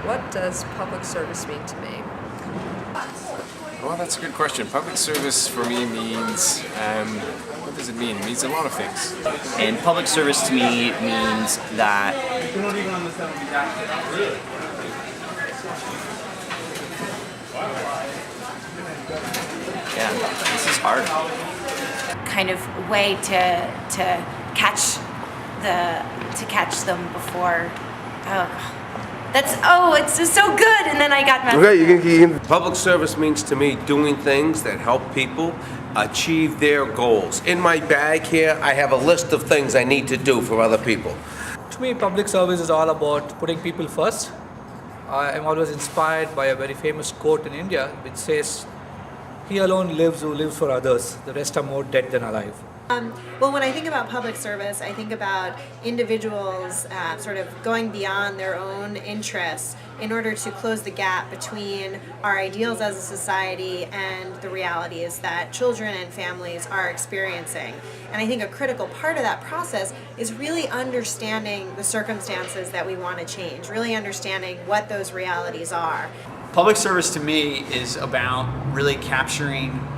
What does public service mean to me? Well, that's a good question. Public service for me means, what does it mean? It means a lot of things. And public service to me means that this is hard. Kind of way to catch them before. It's just so good. And then I got messed up. Public service means to me doing things that help people achieve their goals. In my bag here, I have a list of things I need to do for other people. To me, public service is all about putting people first. I am always inspired by a very famous quote in India which says, "He alone lives who lives for others. The rest are more dead than alive." Well, when I think about public service, I think about individuals sort of going beyond their own interests in order to close the gap between our ideals as a society and the realities that children and families are experiencing. And I think a critical part of that process is really understanding the circumstances that we want to change, really understanding what those realities are. Public service to me is about really capturing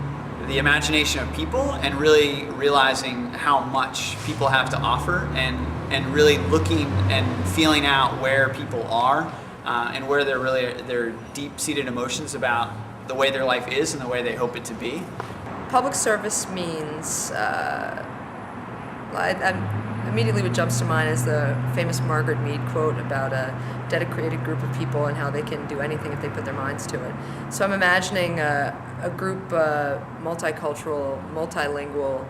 the imagination of people and really realizing how much people have to offer and really looking and feeling out where people are and where their deep-seated emotions about the way their life is and the way they hope it to be. Public service means, immediately what jumps to mind is the famous Margaret Mead quote about a dedicated group of people and how they can do anything if they put their minds to it. So I'm imagining a group, multicultural, multilingual,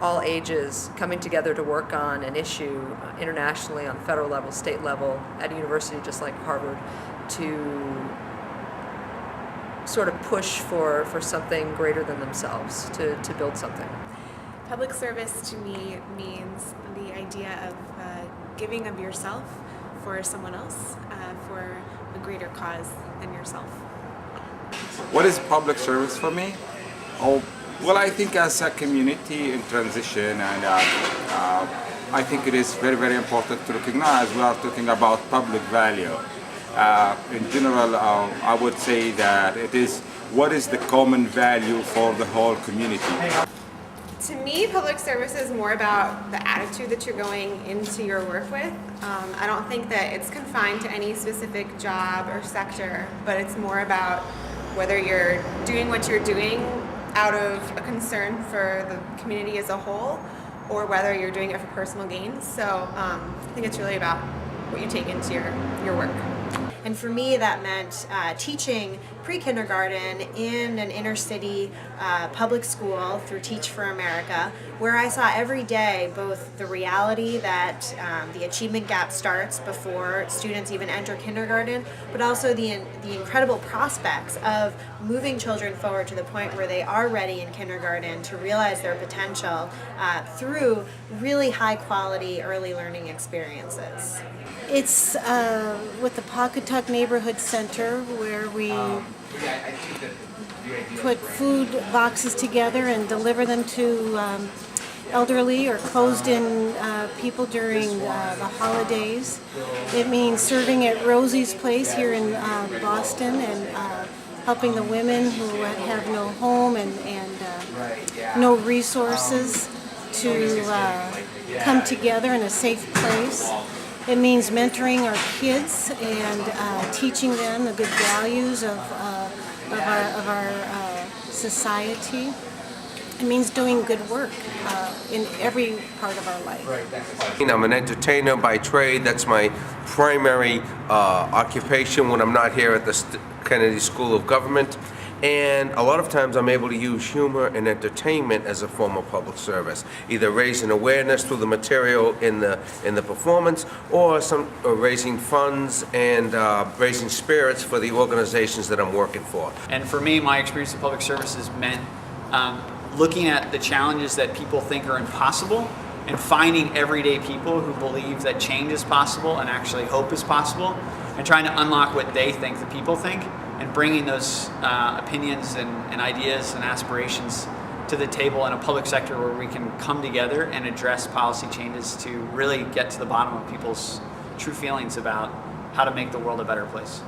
all ages, coming together to work on an issue internationally, on federal level, state level, at a university just like Harvard, to sort of push for something greater than themselves, to build something. Public service to me means the idea of giving of yourself for someone else, for a greater cause than yourself. What is public service for me? Well, I think as a community in transition, and I think it is very, very important to recognize we are talking about public value. In general, I would say that it is what is the common value for the whole community. To me, public service is more about the attitude that you're going into your work with. I don't think that it's confined to any specific job or sector, but it's more about whether you're doing what you're doing out of a concern for the community as a whole, or whether you're doing it for personal gain. So I think it's really about what you take into your work. And for me, that meant teaching pre-kindergarten in an inner city public school through Teach for America, where I saw every day both the reality that the achievement gap starts before students even enter kindergarten, but also the incredible prospects of moving children forward to the point where they are ready in kindergarten to realize their potential through really high quality early learning experiences. It's with the Pawcatuck Neighborhood Center, where we put food boxes together and deliver them to elderly or closed-in people during the holidays. It means serving at Rosie's Place here in Boston and helping the women who have no home and no resources to come together in a safe place. It means mentoring our kids and teaching them the good values of our society. It means doing good work in every part of our life. I'm an entertainer by trade. That's my primary occupation when I'm not here at the Kennedy School of Government. And a lot of times I'm able to use humor and entertainment as a form of public service, either raising awareness through the material in the performance, or raising funds and raising spirits for the organizations that I'm working for. And for me, my experience in public service has meant looking at the challenges that people think are impossible and finding everyday people who believe that change is possible and actually hope is possible, and trying to unlock what they think the people think, and bringing those opinions and ideas and aspirations to the table in a public sector where we can come together and address policy changes to really get to the bottom of people's true feelings about how to make the world a better place.